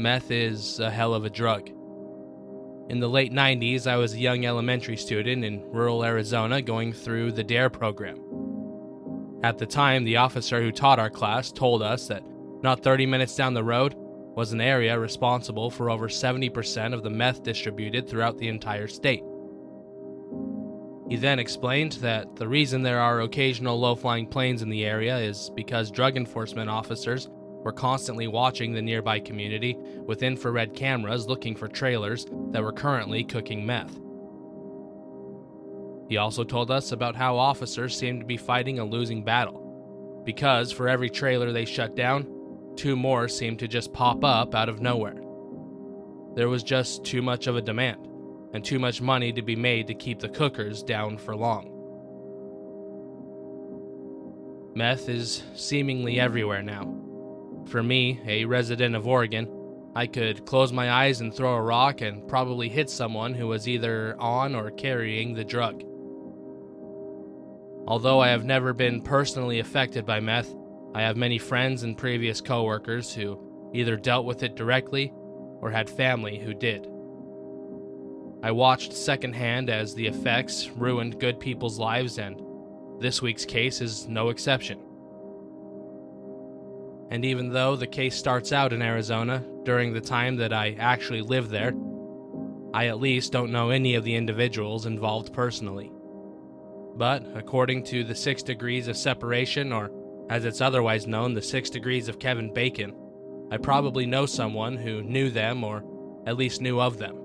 Meth is a hell of a drug. In the late 90s, I was a young elementary student in rural Arizona going through the DARE program. At the time, the officer who taught our class told us that not 30 minutes down the road was an area responsible for over 70% of the meth distributed throughout the entire state. He then explained that the reason there are occasional low-flying planes in the area is because drug enforcement officers were constantly watching the nearby community with infrared cameras looking for trailers that were currently cooking meth. He also told us about how officers seemed to be fighting a losing battle, because for every trailer they shut down, 2 more seemed to just pop up out of nowhere. There was just too much of a demand, and too much money to be made to keep the cookers down for long. Meth is seemingly everywhere now. For me, a resident of Oregon, I could close my eyes and throw a rock and probably hit someone who was either on or carrying the drug. Although I have never been personally affected by meth, I have many friends and previous coworkers who either dealt with it directly or had family who did. I watched secondhand as the effects ruined good people's lives, and this week's case is no exception. And even though the case starts out in Arizona during the time that I actually lived there, I at least don't know any of the individuals involved personally. But according to the 6 degrees of separation, or as it's otherwise known, the 6 degrees of Kevin Bacon, I probably know someone who knew them or at least knew of them.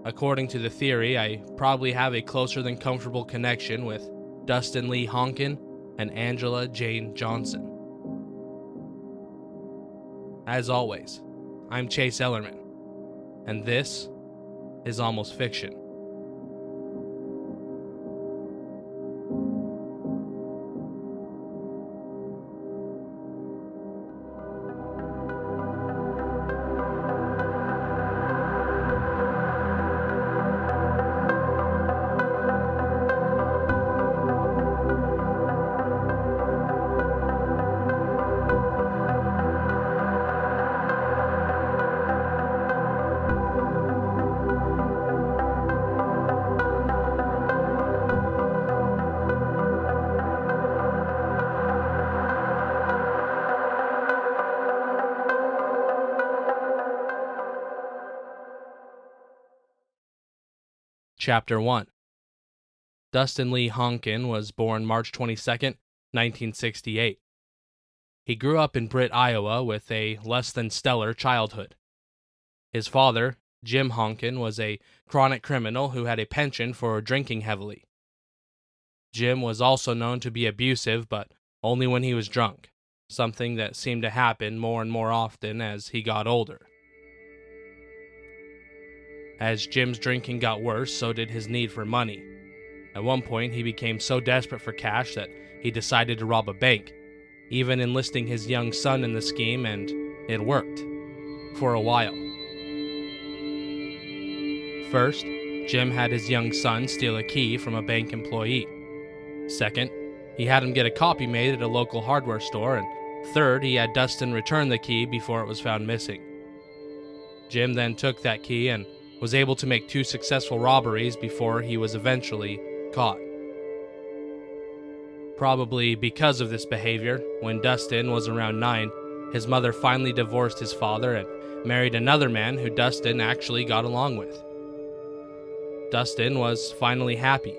According to the theory, I probably have a closer than comfortable connection with Dustin Lee Honken and Angela Jane Johnson. As always, I'm Chase Ellerman, and this is Almost Fiction. Chapter 1. Dustin Lee Honken was born March 22, 1968. He grew up in Britt, Iowa with a less than stellar childhood. His father, Jim Honken, was a chronic criminal who had a penchant for drinking heavily. Jim was also known to be abusive, but only when he was drunk, something that seemed to happen more and more often as he got older. As Jim's drinking got worse, so did his need for money. At one point, he became so desperate for cash that he decided to rob a bank, even enlisting his young son in the scheme, and it worked. For a while. First, Jim had his young son steal a key from a bank employee. Second, he had him get a copy made at a local hardware store, and third, he had Dustin return the key before it was found missing. Jim then took that key and was able to make 2 successful robberies before he was eventually caught. Probably because of this behavior, when Dustin was around 9, his mother finally divorced his father and married another man who Dustin actually got along with. Dustin was finally happy.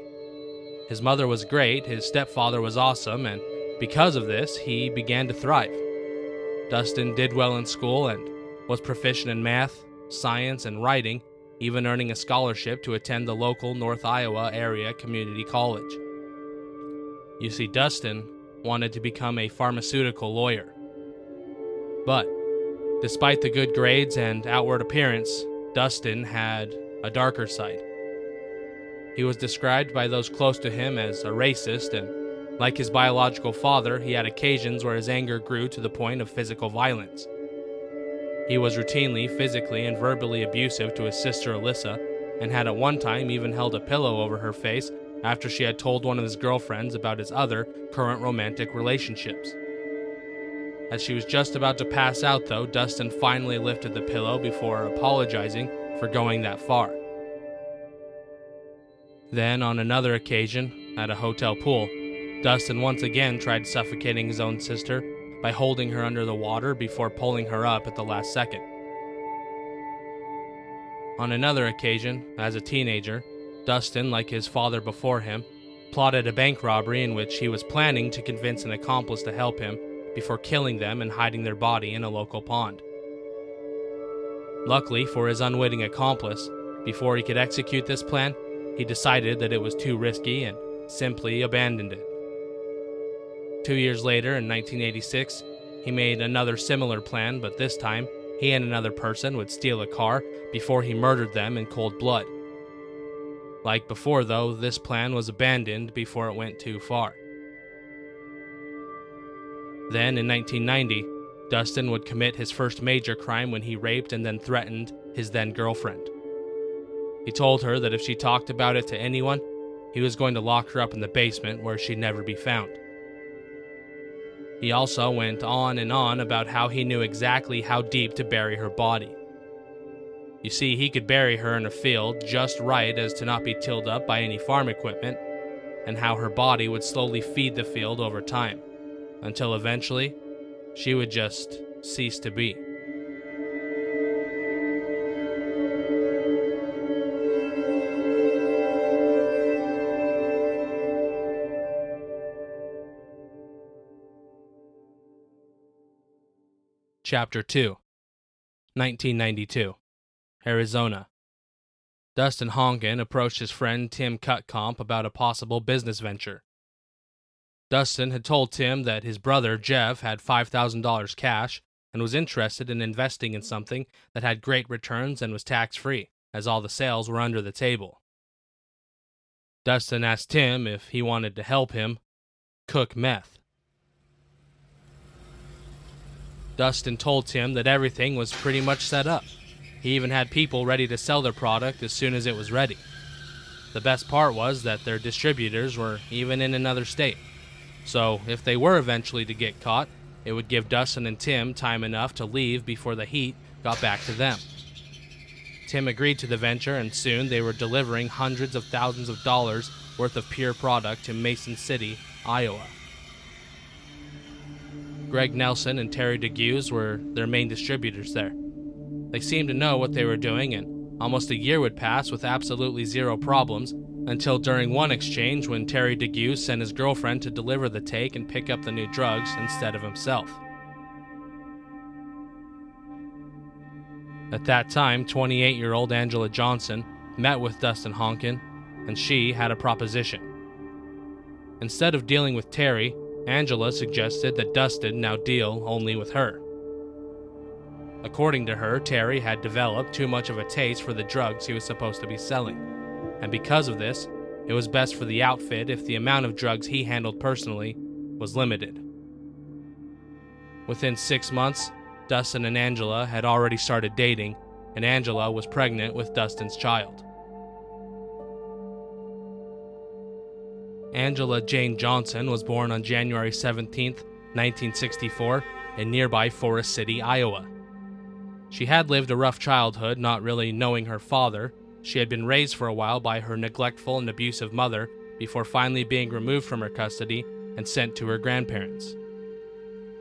His mother was great, his stepfather was awesome, and because of this, he began to thrive. Dustin did well in school and was proficient in math, science, and writing, even earning a scholarship to attend the local North Iowa area community college. You see, Dustin wanted to become a pharmaceutical lawyer. But, despite the good grades and outward appearance, Dustin had a darker side. He was described by those close to him as a racist, and like his biological father, he had occasions where his anger grew to the point of physical violence. He was routinely physically and verbally abusive to his sister Alyssa, and had at one time even held a pillow over her face after she had told one of his girlfriends about his other current romantic relationships. As she was just about to pass out, though, Dustin finally lifted the pillow before apologizing for going that far. Then, on another occasion, at a hotel pool, Dustin once again tried suffocating his own sister by holding her under the water before pulling her up at the last second. On another occasion, as a teenager, Dustin, like his father before him, plotted a bank robbery in which he was planning to convince an accomplice to help him before killing them and hiding their body in a local pond. Luckily for his unwitting accomplice, before he could execute this plan, he decided that it was too risky and simply abandoned it. 2 years later, in 1986, he made another similar plan, but this time, he and another person would steal a car before he murdered them in cold blood. Like before, though, this plan was abandoned before it went too far. Then, in 1990, Dustin would commit his first major crime when he raped and then threatened his then-girlfriend. He told her that if she talked about it to anyone, he was going to lock her up in the basement where she'd never be found. He also went on and on about how he knew exactly how deep to bury her body. You see, he could bury her in a field just right as to not be tilled up by any farm equipment, and how her body would slowly feed the field over time, until eventually, she would just cease to be. Chapter 2, 1992, Arizona. Dustin Honken approached his friend Tim Cutcomp about a possible business venture. Dustin had told Tim that his brother Jeff had $5,000 cash and was interested in investing in something that had great returns and was tax-free, as all the sales were under the table. Dustin asked Tim if he wanted to help him cook meth. Dustin told Tim that everything was pretty much set up. He even had people ready to sell their product as soon as it was ready. The best part was that their distributors were even in another state. So, if they were eventually to get caught, it would give Dustin and Tim time enough to leave before the heat got back to them. Tim agreed to the venture, and soon they were delivering hundreds of thousands of dollars worth of pure product to Mason City, Iowa. Greg Nelson and Terry DeGuse were their main distributors there. They seemed to know what they were doing, and almost a year would pass with absolutely zero problems, until during one exchange when Terry DeGuse sent his girlfriend to deliver the take and pick up the new drugs instead of himself. At that time, 28-year-old Angela Johnson met with Dustin Honken, and she had a proposition. Instead of dealing with Terry, Angela suggested that Dustin now deal only with her. According to her, Terry had developed too much of a taste for the drugs he was supposed to be selling, and because of this, it was best for the outfit if the amount of drugs he handled personally was limited. Within 6 months, Dustin and Angela had already started dating, and Angela was pregnant with Dustin's child. Angela Jane Johnson was born on January 17, 1964, in nearby Forest City, Iowa. She had lived a rough childhood, not really knowing her father. She had been raised for a while by her neglectful and abusive mother before finally being removed from her custody and sent to her grandparents.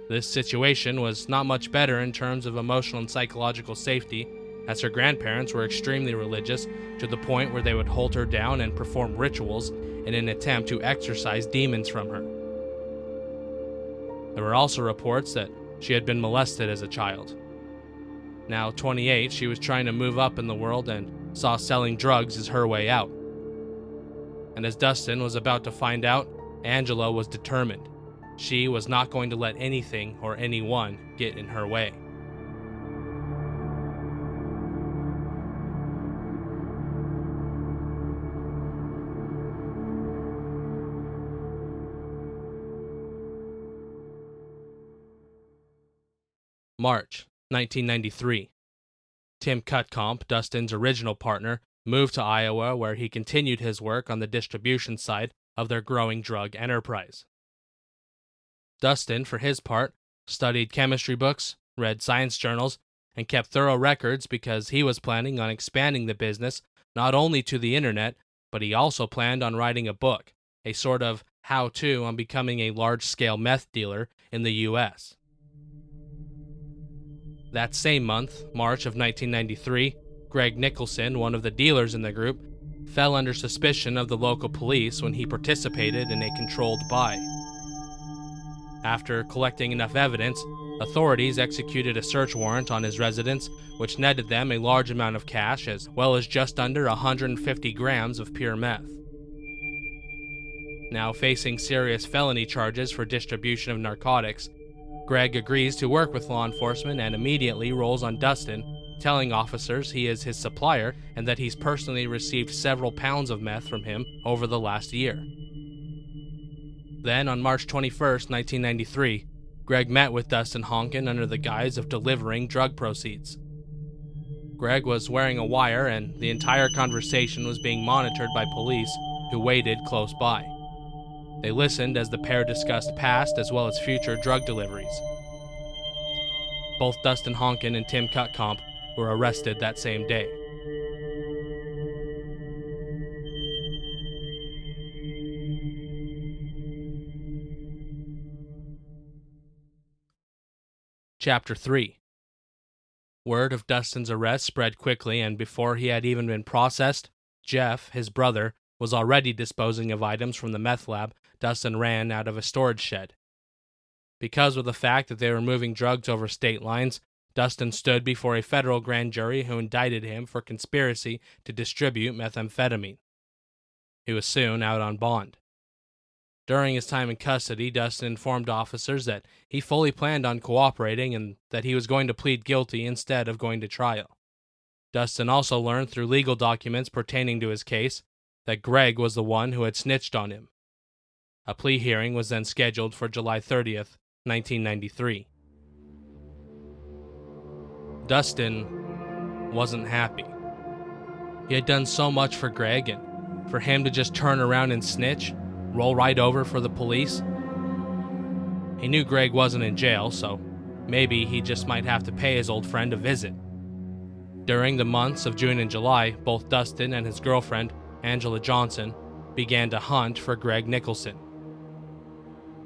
This situation was not much better in terms of emotional and psychological safety, as her grandparents were extremely religious to the point where they would hold her down and perform rituals in an attempt to exorcise demons from her. There were also reports that she had been molested as a child. Now 28, she was trying to move up in the world and saw selling drugs as her way out. And as Dustin was about to find out, Angela was determined. She was not going to let anything or anyone get in her way. March 1993. Tim Cutcomp, Dustin's original partner, moved to Iowa where he continued his work on the distribution side of their growing drug enterprise. Dustin, for his part, studied chemistry books, read science journals, and kept thorough records because he was planning on expanding the business not only to the internet, but he also planned on writing a book, a sort of how-to on becoming a large-scale meth dealer in the U.S. That same month, March of 1993, Greg Nicholson, one of the dealers in the group, fell under suspicion of the local police when he participated in a controlled buy. After collecting enough evidence, authorities executed a search warrant on his residence, which netted them a large amount of cash as well as just under 150 grams of pure meth. Now facing serious felony charges for distribution of narcotics, Greg agrees to work with law enforcement and immediately rolls on Dustin, telling officers he is his supplier and that he's personally received several pounds of meth from him over the last year. Then, on March 21st, 1993, Greg met with Dustin Honken under the guise of delivering drug proceeds. Greg was wearing a wire, and the entire conversation was being monitored by police who waited close by. They listened as the pair discussed past as well as future drug deliveries. Both Dustin Honken and Tim Cutcomp were arrested that same day. Chapter 3. Word of Dustin's arrest spread quickly, and before he had even been processed, Jeff, his brother, was already disposing of items from the meth lab Dustin ran out of a storage shed. Because of the fact that they were moving drugs over state lines, Dustin stood before a federal grand jury who indicted him for conspiracy to distribute methamphetamine. He was soon out on bond. During his time in custody, Dustin informed officers that he fully planned on cooperating and that he was going to plead guilty instead of going to trial. Dustin also learned through legal documents pertaining to his case that Greg was the one who had snitched on him. A plea hearing was then scheduled for July 30th, 1993. Dustin wasn't happy. He had done so much for Greg, and for him to just turn around and snitch, roll right over for the police. He knew Greg wasn't in jail, so maybe he just might have to pay his old friend a visit. During the months of June and July, both Dustin and his girlfriend, Angela Johnson, began to hunt for Greg Nicholson.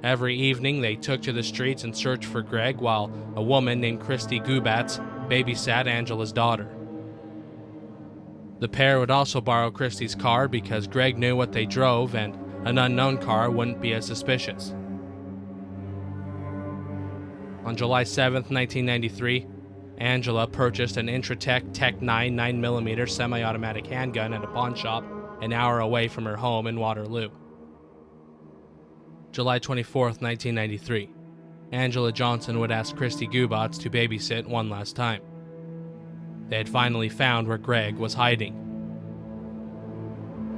Every evening, they took to the streets and searched for Greg while a woman named Christy Gubats babysat Angela's daughter. The pair would also borrow Christy's car because Greg knew what they drove and an unknown car wouldn't be as suspicious. On July 7th, 1993, Angela purchased an Intratec Tech 9 9mm semi-automatic handgun at a pawn shop an hour away from her home in Waterloo. July 24th, 1993, Angela Johnson would ask Christy Gubats to babysit one last time. They had finally found where Greg was hiding.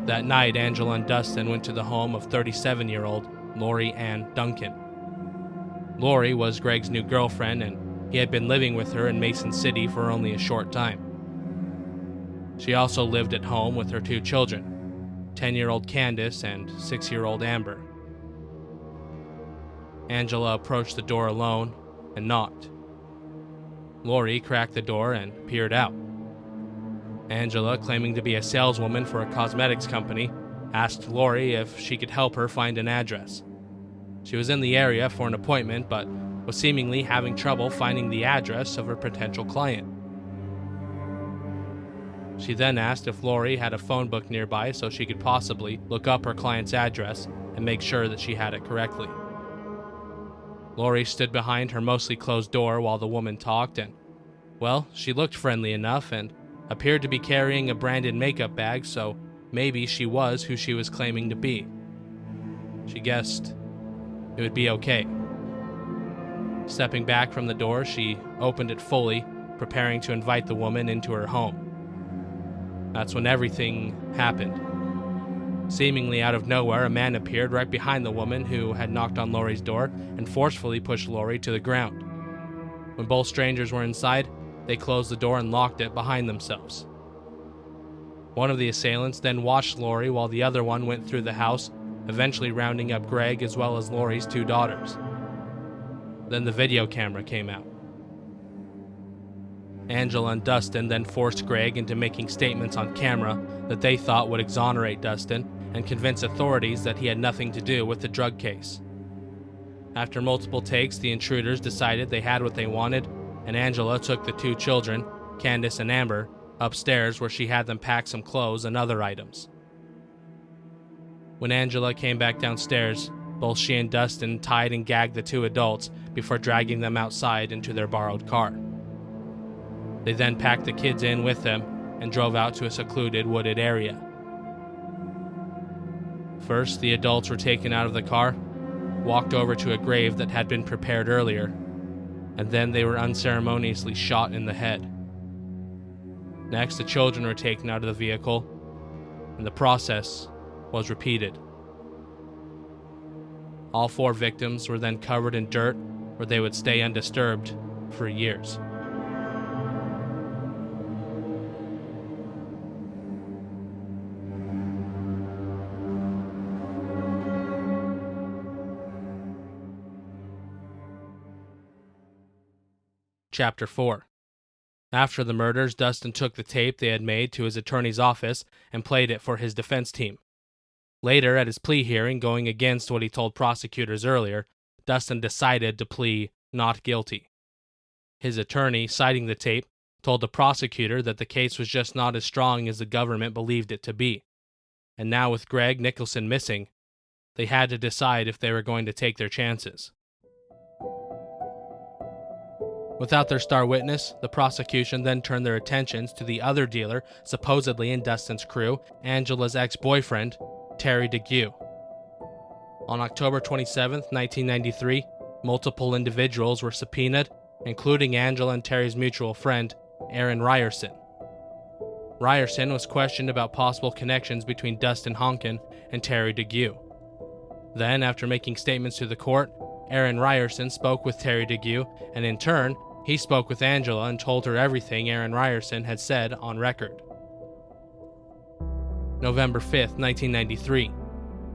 That night, Angela and Dustin went to the home of 37-year-old Lori Ann Duncan. Lori was Greg's new girlfriend, and he had been living with her in Mason City for only a short time. She also lived at home with her two children, 10-year-old Candace and 6-year-old Amber. Angela approached the door alone and knocked. Lori cracked the door and peered out. Angela, claiming to be a saleswoman for a cosmetics company, asked Lori if she could help her find an address. She was in the area for an appointment, but was seemingly having trouble finding the address of her potential client. She then asked if Lori had a phone book nearby so she could possibly look up her client's address and make sure that she had it correctly. Lori stood behind her mostly closed door while the woman talked, and, well, she looked friendly enough and appeared to be carrying a branded makeup bag, so maybe she was who she was claiming to be. She guessed it would be okay. Stepping back from the door, she opened it fully, preparing to invite the woman into her home. That's when everything happened. Seemingly out of nowhere, a man appeared right behind the woman who had knocked on Lori's door and forcefully pushed Lori to the ground. When both strangers were inside, they closed the door and locked it behind themselves. One of the assailants then watched Lori while the other one went through the house, eventually rounding up Greg as well as Lori's two daughters. Then the video camera came out. Angela and Dustin then forced Greg into making statements on camera that they thought would exonerate Dustin and convince authorities that he had nothing to do with the drug case. After multiple takes, the intruders decided they had what they wanted, and Angela took the two children, Candace and Amber, upstairs where she had them pack some clothes and other items. When Angela came back downstairs, both she and Dustin tied and gagged the two adults before dragging them outside into their borrowed car. They then packed the kids in with them and drove out to a secluded wooded area. First, the adults were taken out of the car, walked over to a grave that had been prepared earlier, and then they were unceremoniously shot in the head. Next, the children were taken out of the vehicle, and the process was repeated. All four victims were then covered in dirt where they would stay undisturbed for years. Chapter 4. After the murders, Dustin took the tape they had made to his attorney's office and played it for his defense team. Later, at his plea hearing, going against what he told prosecutors earlier, Dustin decided to plead not guilty. His attorney, citing the tape, told the prosecutor that the case was just not as strong as the government believed it to be. And now with Greg Nicholson missing, they had to decide if they were going to take their chances. Without their star witness, the prosecution then turned their attentions to the other dealer supposedly in Dustin's crew, Angela's ex-boyfriend, Terry DeGue. On October 27, 1993, multiple individuals were subpoenaed, including Angela and Terry's mutual friend, Aaron Ryerson. Ryerson was questioned about possible connections between Dustin Honken and Terry DeGue. Then, after making statements to the court, Aaron Ryerson spoke with Terry DeGue, and in turn, he spoke with Angela and told her everything Aaron Ryerson had said on record. November 5, 1993.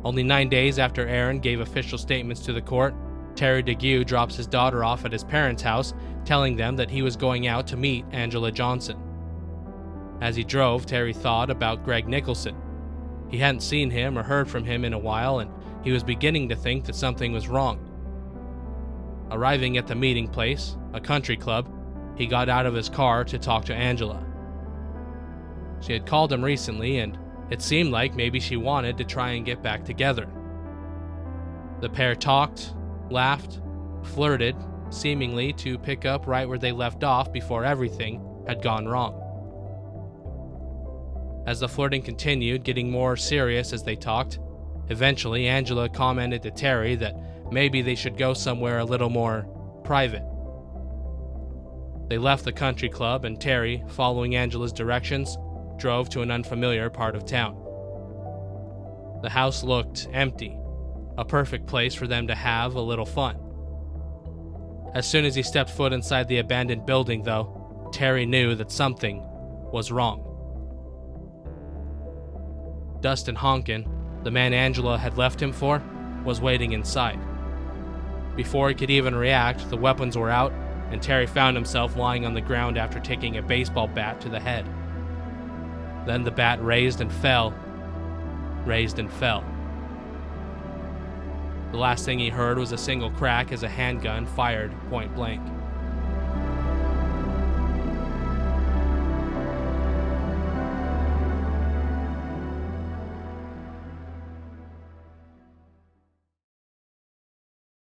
Only 9 days after Aaron gave official statements to the court, Terry DeGue drops his daughter off at his parents' house, telling them that he was going out to meet Angela Johnson. As he drove, Terry thought about Greg Nicholson. He hadn't seen him or heard from him in a while, and he was beginning to think that something was wrong. Arriving at the meeting place, a country club, he got out of his car to talk to Angela. She had called him recently, and it seemed like maybe she wanted to try and get back together. The pair talked, laughed, flirted, seemingly to pick up right where they left off before everything had gone wrong. As the flirting continued, getting more serious as they talked, eventually Angela commented to Terry that maybe they should go somewhere a little more private. They left the country club, and Terry, following Angela's directions, drove to an unfamiliar part of town. The house looked empty, a perfect place for them to have a little fun. As soon as he stepped foot inside the abandoned building, though, Terry knew that something was wrong. Dustin Honken, the man Angela had left him for, was waiting inside. Before he could even react, the weapons were out, and Terry found himself lying on the ground after taking a baseball bat to the head. Then the bat raised and fell. The last thing he heard was a single crack as a handgun fired point blank.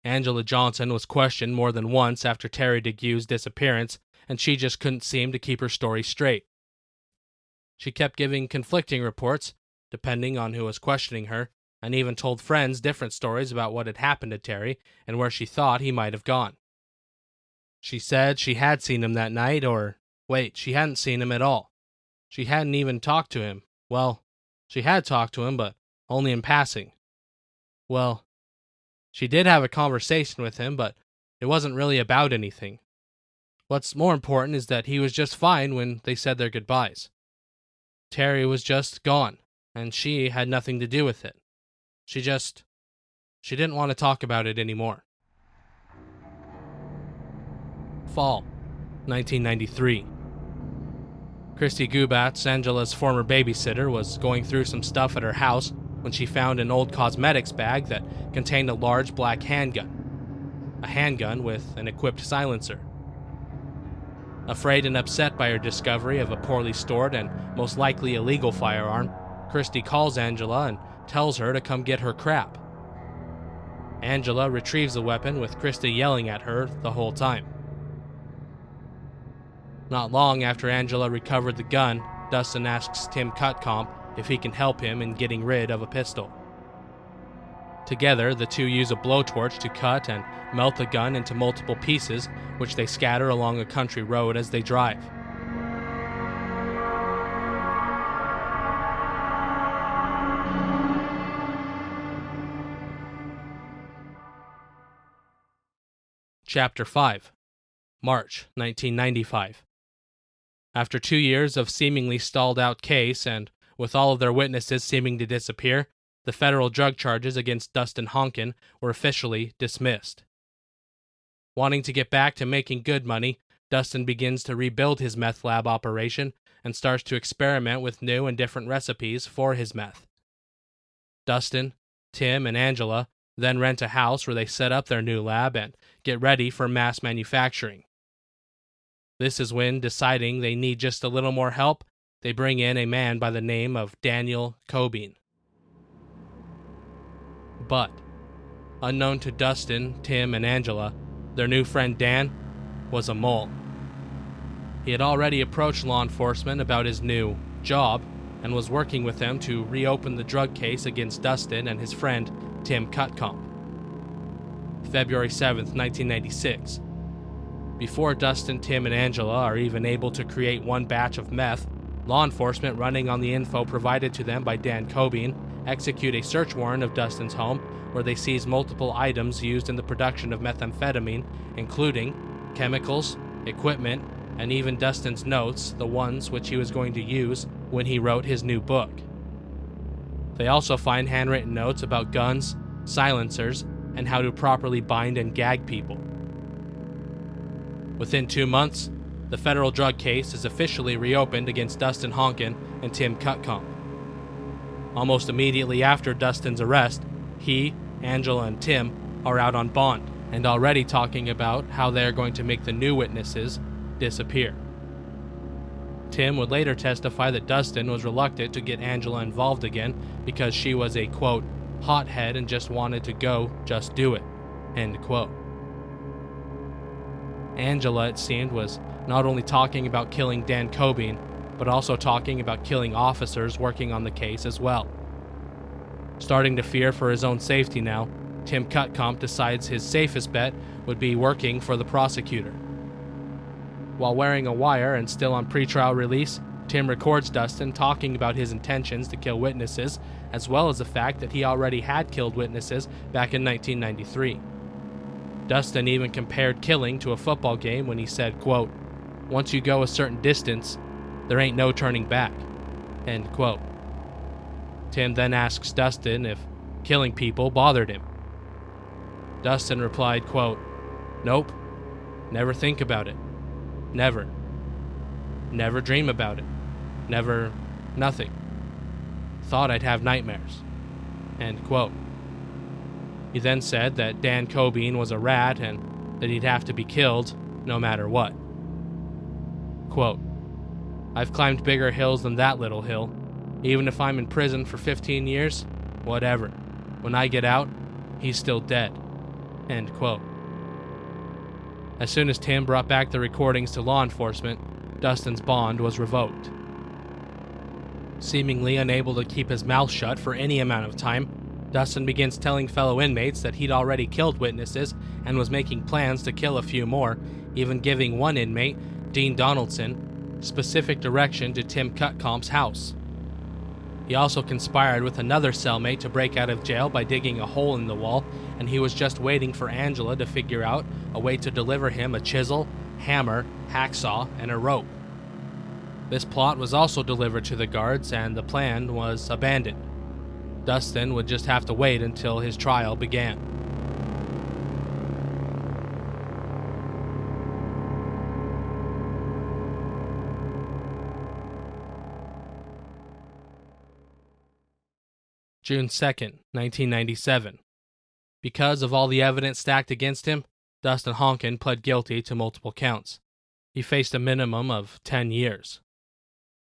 Angela Johnson was questioned more than once after Terry DeGue's disappearance, and she just couldn't seem to keep her story straight. She kept giving conflicting reports, depending on who was questioning her, and even told friends different stories about what had happened to Terry and where she thought he might have gone. She said she had seen him that night, she hadn't seen him at all. She hadn't even talked to him. Well, she had talked to him, but only in passing. Well, she did have a conversation with him, but it wasn't really about anything. What's more important is that he was just fine when they said their goodbyes. Terry was just gone, and she had nothing to do with it. She didn't want to talk about it anymore. fall, 1993. Christy Gubatz, Angela's former babysitter, was going through some stuff at her house when she found an old cosmetics bag that contained a large black handgun. A handgun with an equipped silencer. Afraid and upset by her discovery of a poorly stored and most likely illegal firearm, Christy calls Angela and tells her to come get her crap. Angela retrieves the weapon with Christy yelling at her the whole time. Not long after Angela recovered the gun, Dustin asks Tim Cutcomb if he can help him in getting rid of a pistol. Together, the two use a blowtorch to cut and melt the gun into multiple pieces, which they scatter along a country road as they drive. Chapter 5. March 1995. After 2 years of seemingly stalled-out case, and with all of their witnesses seeming to disappear, the federal drug charges against Dustin Honken were officially dismissed. Wanting to get back to making good money, Dustin begins to rebuild his meth lab operation and starts to experiment with new and different recipes for his meth. Dustin, Tim, and Angela then rent a house where they set up their new lab and get ready for mass manufacturing. This is when, deciding they need just a little more help, they bring in a man by the name of Daniel Cobean. But, unknown to Dustin, Tim, and Angela, their new friend Dan was a mole. He had already approached law enforcement about his new job and was working with them to reopen the drug case against Dustin and his friend Tim Cutcomb. February 7th, 1996. Before Dustin, Tim, and Angela are even able to create one batch of meth, law enforcement, running on the info provided to them by Dan Cobean, execute a search warrant of Dustin's home where they seize multiple items used in the production of methamphetamine, including chemicals, equipment, and even Dustin's notes, the ones which he was going to use when he wrote his new book. They also find handwritten notes about guns, silencers, and how to properly bind and gag people. Within 2 months, the federal drug case is officially reopened against Dustin Honken and Tim Cutcomb. Almost immediately after Dustin's arrest, he, Angela, and Tim are out on bond and already talking about how they are going to make the new witnesses disappear. Tim would later testify that Dustin was reluctant to get Angela involved again because she was a, quote, hothead and just wanted to go, just do it, end quote. Angela, it seemed, was not only talking about killing Dan Cobean, but also talking about killing officers working on the case as well. Starting to fear for his own safety now, Tim Cutcomb decides his safest bet would be working for the prosecutor. While wearing a wire and still on pretrial release, Tim records Dustin talking about his intentions to kill witnesses, as well as the fact that he already had killed witnesses back in 1993. Dustin even compared killing to a football game when he said, quote, once you go a certain distance, there ain't no turning back, end quote. Tim then asks Dustin if killing people bothered him. Dustin replied, quote, nope, never think about it, never. Never dream about it, never, nothing. Thought I'd have nightmares, end quote. He then said that Dan Cobean was a rat and that he'd have to be killed no matter what. Quote, I've climbed bigger hills than that little hill. Even if I'm in prison for 15 years, whatever. When I get out, he's still dead. End quote. As soon as Tim brought back the recordings to law enforcement, Dustin's bond was revoked. Seemingly unable to keep his mouth shut for any amount of time, Dustin begins telling fellow inmates that he'd already killed witnesses and was making plans to kill a few more, even giving one inmate, Dean Donaldson, specific direction to Tim Cutcomb's house. He also conspired with another cellmate to break out of jail by digging a hole in the wall, and he was just waiting for Angela to figure out a way to deliver him a chisel, hammer, hacksaw, and a rope. This plot was also delivered to the guards, and the plan was abandoned. Dustin would just have to wait until his trial began. June 2nd, 1997. Because of all the evidence stacked against him, Dustin Honken pled guilty to multiple counts. He faced a minimum of 10 years.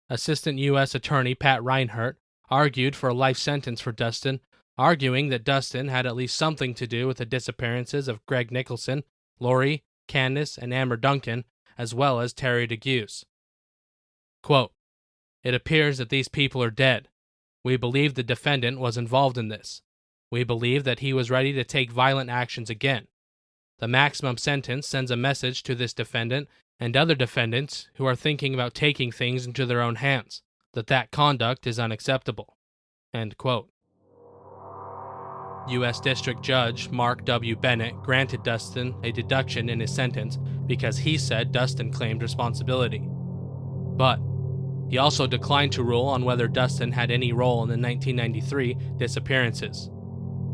Assistant U.S. Attorney Pat Reinhardt argued for a life sentence for Dustin, arguing that Dustin had at least something to do with the disappearances of Greg Nicholson, Lori, Candace, and Amber Duncan, as well as Terry DeGuse. Quote, "It appears that these people are dead. We believe the defendant was involved in this. We believe that he was ready to take violent actions again. The maximum sentence sends a message to this defendant and other defendants who are thinking about taking things into their own hands, that conduct is unacceptable." End quote. U.S. District Judge Mark W. Bennett granted Dustin a deduction in his sentence because he said Dustin claimed responsibility. But he also declined to rule on whether Dustin had any role in the 1993 disappearances.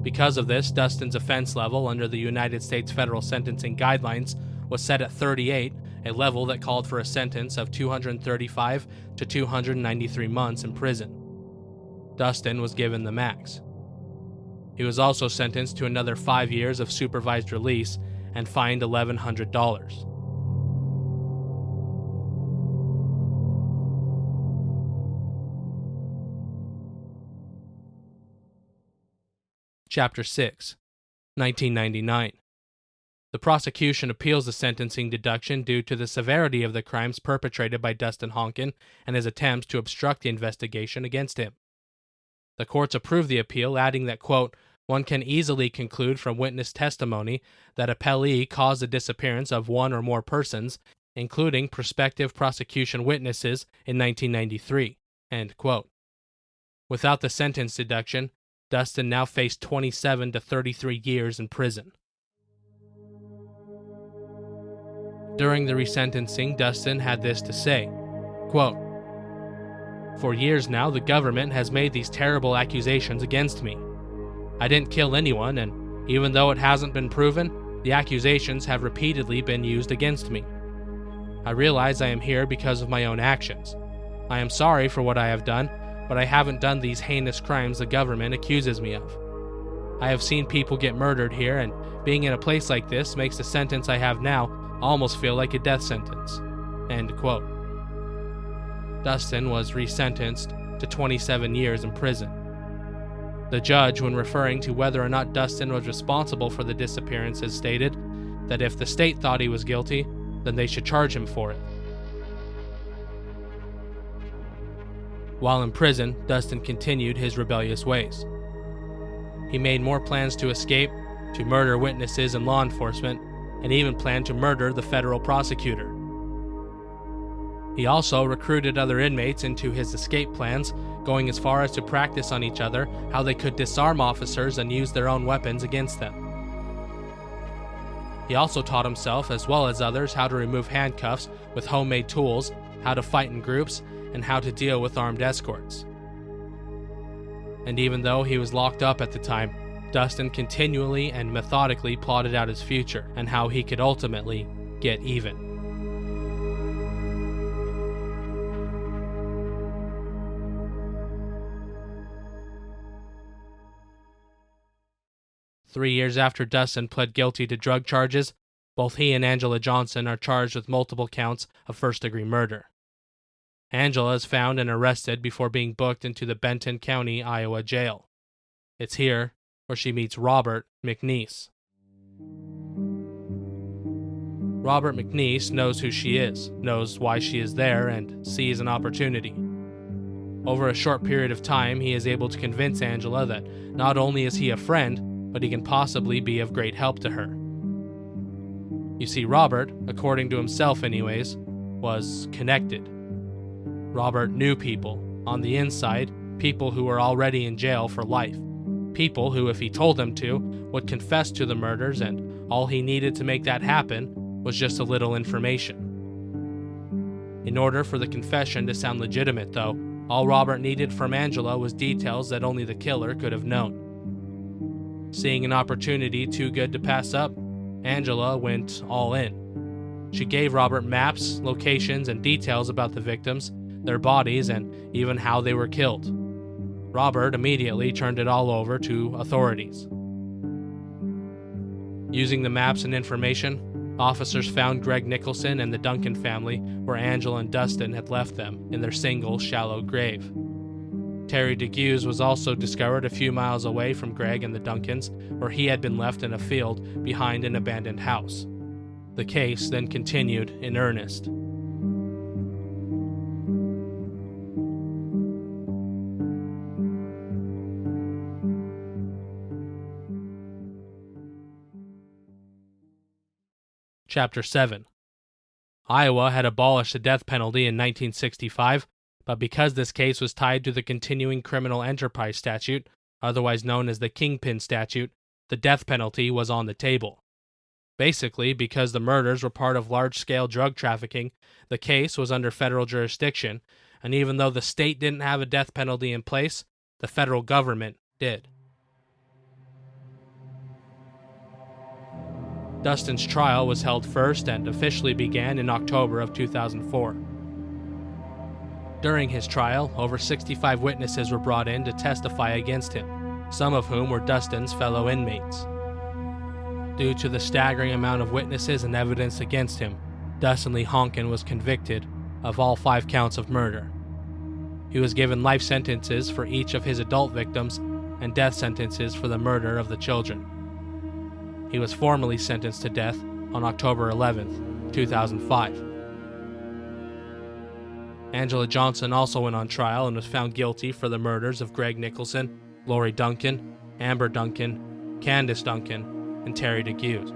Because of this, Dustin's offense level under the United States Federal Sentencing Guidelines was set at 38, a level that called for a sentence of 235 to 293 months in prison. Dustin was given the max. He was also sentenced to another 5 years of supervised release and fined $1,100. Chapter 6, 1999. The prosecution appeals the sentencing deduction due to the severity of the crimes perpetrated by Dustin Honken and his attempts to obstruct the investigation against him. The courts approve the appeal, adding that, quote, "One can easily conclude from witness testimony that appellee caused the disappearance of one or more persons, including prospective prosecution witnesses in 1993, end quote. Without the sentence deduction, Dustin now faced 27 to 33 years in prison. During the resentencing, Dustin had this to say, quote, "For years now, the government has made these terrible accusations against me. I didn't kill anyone, and even though it hasn't been proven, the accusations have repeatedly been used against me. I realize I am here because of my own actions. I am sorry for what I have done, but I haven't done these heinous crimes the government accuses me of. I have seen people get murdered here, and being in a place like this makes the sentence I have now almost feel like a death sentence." End quote. Dustin was resentenced to 27 years in prison. The judge, when referring to whether or not Dustin was responsible for the disappearances, stated that if the state thought he was guilty, then they should charge him for it. While in prison, Dustin continued his rebellious ways. He made more plans to escape, to murder witnesses and law enforcement, and even planned to murder the federal prosecutor. He also recruited other inmates into his escape plans, going as far as to practice on each other how they could disarm officers and use their own weapons against them. He also taught himself, as well as others, how to remove handcuffs with homemade tools, how to fight in groups, and how to deal with armed escorts. And even though he was locked up at the time, Dustin continually and methodically plotted out his future and how he could ultimately get even. Three years after Dustin pled guilty to drug charges, both he and Angela Johnson are charged with multiple counts of first-degree murder. Angela is found and arrested before being booked into the Benton County, Iowa jail. It's here where she meets Robert McNeese. Robert McNeese knows who she is, knows why she is there, and sees an opportunity. Over a short period of time, he is able to convince Angela that not only is he a friend, but he can possibly be of great help to her. You see, Robert, according to himself anyways, was connected. Robert knew people, on the inside, people who were already in jail for life. People who, if he told them to, would confess to the murders, and all he needed to make that happen was just a little information. In order for the confession to sound legitimate, though, all Robert needed from Angela was details that only the killer could have known. Seeing an opportunity too good to pass up, Angela went all in. She gave Robert maps, locations, and details about the victims, their bodies, and even how they were killed. Robert immediately turned it all over to authorities. Using the maps and information, officers found Greg Nicholson and the Duncan family where Angela and Dustin had left them in their single, shallow grave. Terry DeGuse was also discovered a few miles away from Greg and the Duncans, where he had been left in a field behind an abandoned house. The case then continued in earnest. Chapter 7. Iowa had abolished the death penalty in 1965, but because this case was tied to the Continuing Criminal Enterprise Statute, otherwise known as the Kingpin Statute, the death penalty was on the table. Basically, because the murders were part of large-scale drug trafficking, the case was under federal jurisdiction, and even though the state didn't have a death penalty in place, the federal government did. Dustin's trial was held first and officially began in October of 2004. During his trial, over 65 witnesses were brought in to testify against him, some of whom were Dustin's fellow inmates. Due to the staggering amount of witnesses and evidence against him, Dustin Lee Honken was convicted of all 5 counts of murder. He was given life sentences for each of his adult victims and death sentences for the murder of the children. He was formally sentenced to death on October 11, 2005. Angela Johnson also went on trial and was found guilty for the murders of Greg Nicholson, Lori Duncan, Amber Duncan, Candace Duncan, and Terry DeGuse.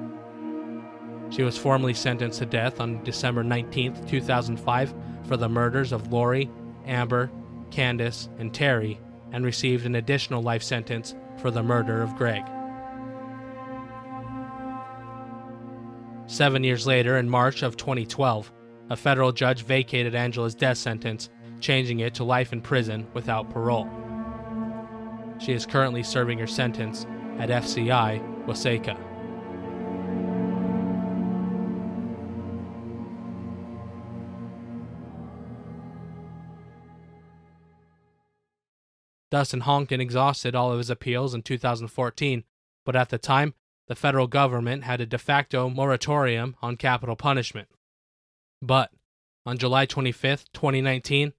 She was formally sentenced to death on December 19, 2005 for the murders of Lori, Amber, Candace, and Terry, and received an additional life sentence for the murder of Greg. 7 years later, in March of 2012, a federal judge vacated Angela's death sentence, changing it to life in prison without parole. She is currently serving her sentence at FCI Waseca. Dustin Honken exhausted all of his appeals in 2014, but at the time, the federal government had a de facto moratorium on capital punishment. But on July 25, 2019,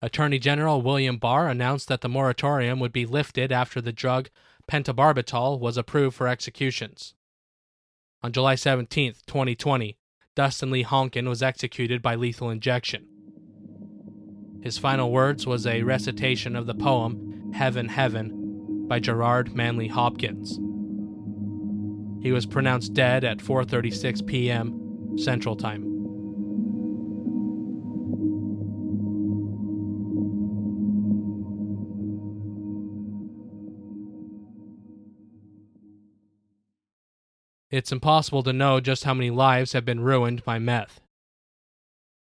Attorney General William Barr announced that the moratorium would be lifted after the drug pentobarbital was approved for executions. On July 17, 2020, Dustin Lee Honken was executed by lethal injection. His final words was a recitation of the poem Heaven, Heaven by Gerard Manley Hopkins. He was pronounced dead at 4:36 p.m. Central Time. It's impossible to know just how many lives have been ruined by meth.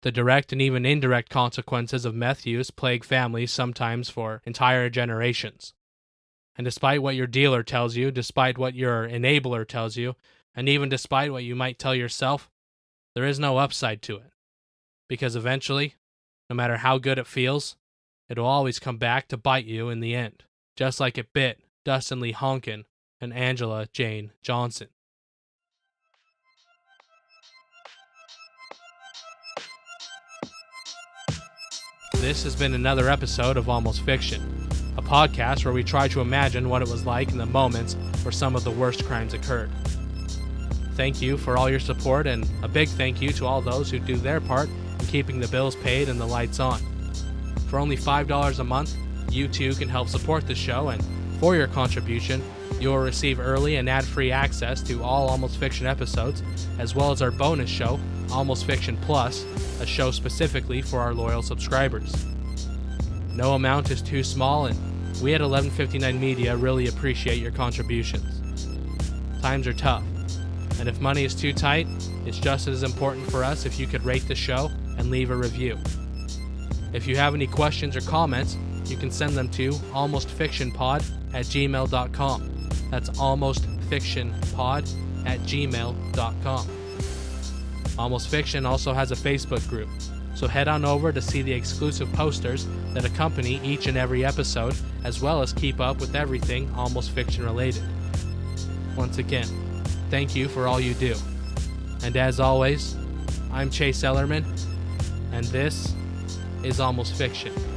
The direct and even indirect consequences of meth use plague families sometimes for entire generations. And despite what your dealer tells you, despite what your enabler tells you, and even despite what you might tell yourself, there is no upside to it. Because eventually, no matter how good it feels, it will always come back to bite you in the end, just like it bit Dustin Lee Honken and Angela Jane Johnson. This has been another episode of Almost Fiction, a podcast where we try to imagine what it was like in the moments where some of the worst crimes occurred. Thank you for all your support, and a big thank you to all those who do their part in keeping the bills paid and the lights on. For only $5 a month, you too can help support the show, and for your contribution, you will receive early and ad-free access to all Almost Fiction episodes, as well as our bonus show, Almost Fiction Plus, a show specifically for our loyal subscribers. No amount is too small, and we at 1159 Media really appreciate your contributions. Times are tough, and if money is too tight, it's just as important for us if you could rate the show and leave a review. If you have any questions or comments, you can send them to almostfictionpod@gmail.com. That's almostfictionpod@gmail.com. Almost Fiction also has a Facebook group, so head on over to see the exclusive posters that accompany each and every episode, as well as keep up with everything Almost Fiction related. Once again, thank you for all you do. And as always, I'm Chase Ellerman, and this is Almost Fiction.